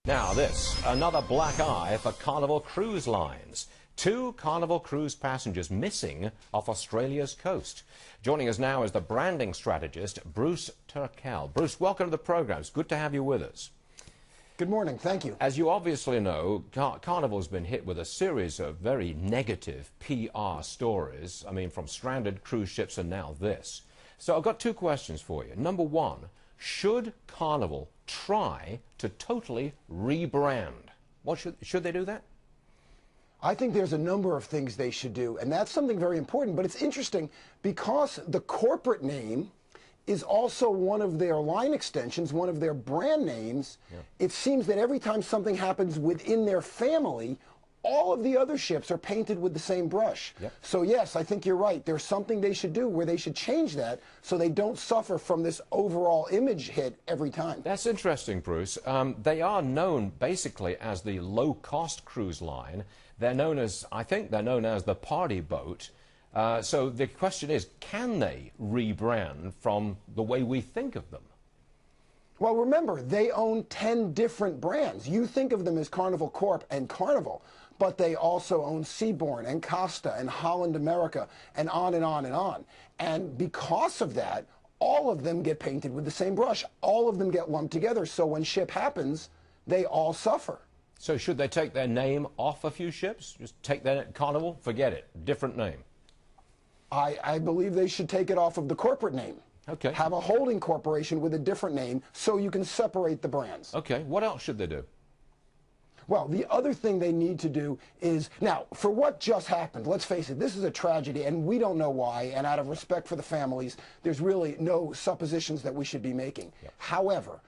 Now this, another black eye for Carnival Cruise Lines. 2 Carnival cruise passengers missing off Australia's coast. Joining us now is the branding strategist, Bruce Turkel. Bruce, welcome to the program. It's good to have you with us. Good morning. Thank you. As you obviously know, Carnival's been hit with a series of very negative PR stories. I mean, from stranded cruise ships and now this. So I've got 2 questions for you. Number 1, should Carnival try to totally rebrand? Should they do that? I think there's a number of things they should do, and that's something very important. But it's interesting because the corporate name is also one of their line extensions, one of their brand names. Yeah. It seems that every time something happens within their family, all of the other ships are painted with the same brush. Yep. So yes, I think you're right. There's something they should do where they should change that so they don't suffer from this overall image hit every time. That's interesting, Bruce. They are known basically as the low-cost cruise line. They're known as, I think they're known as the party boat. So the question is, can they rebrand from the way we think of them? Well, remember, they own 10 different brands. You think of them as Carnival Corp and Carnival, but they also own Seabourn and Costa and Holland America and on and on and on. And because of that, all of them get painted with the same brush. All of them get lumped together. So when ship happens, they all suffer. So should they take their name off a few ships? Just take their Carnival, forget it, different name? I believe they should take it off of the corporate name. Okay. Have a holding corporation with a different name so you can separate the brands. Okay. What else should they do? Well, the other thing they need to do is, now, for what just happened, let's face it, this is a tragedy, and we don't know why, and out of respect for the families, there's really no suppositions that we should be making. Yep. However,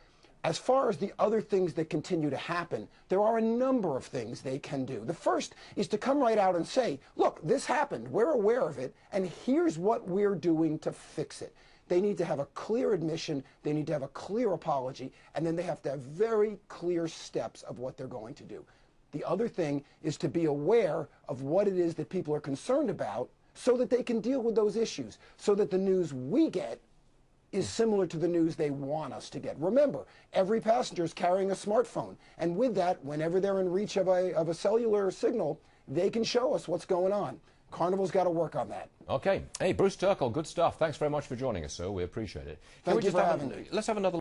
as far as the other things that continue to happen, there are a number of things they can do. The first is to come right out and say, look, this happened, we're aware of it, and here's what we're doing to fix it. They need to have a clear admission, they need to have a clear apology, and then they have to have very clear steps of what they're going to do. The other thing is to be aware of what it is that people are concerned about so that they can deal with those issues, so that the news we get is similar to the news they want us to get. Remember, every passenger is carrying a smartphone, and with that, whenever they're in reach of a cellular signal, they can show us what's going on. Carnival's got to work on that. Okay. Hey, Bruce Turkel, good stuff. Thanks very much for joining us, sir. We appreciate it. Thank you for having me. Let's have another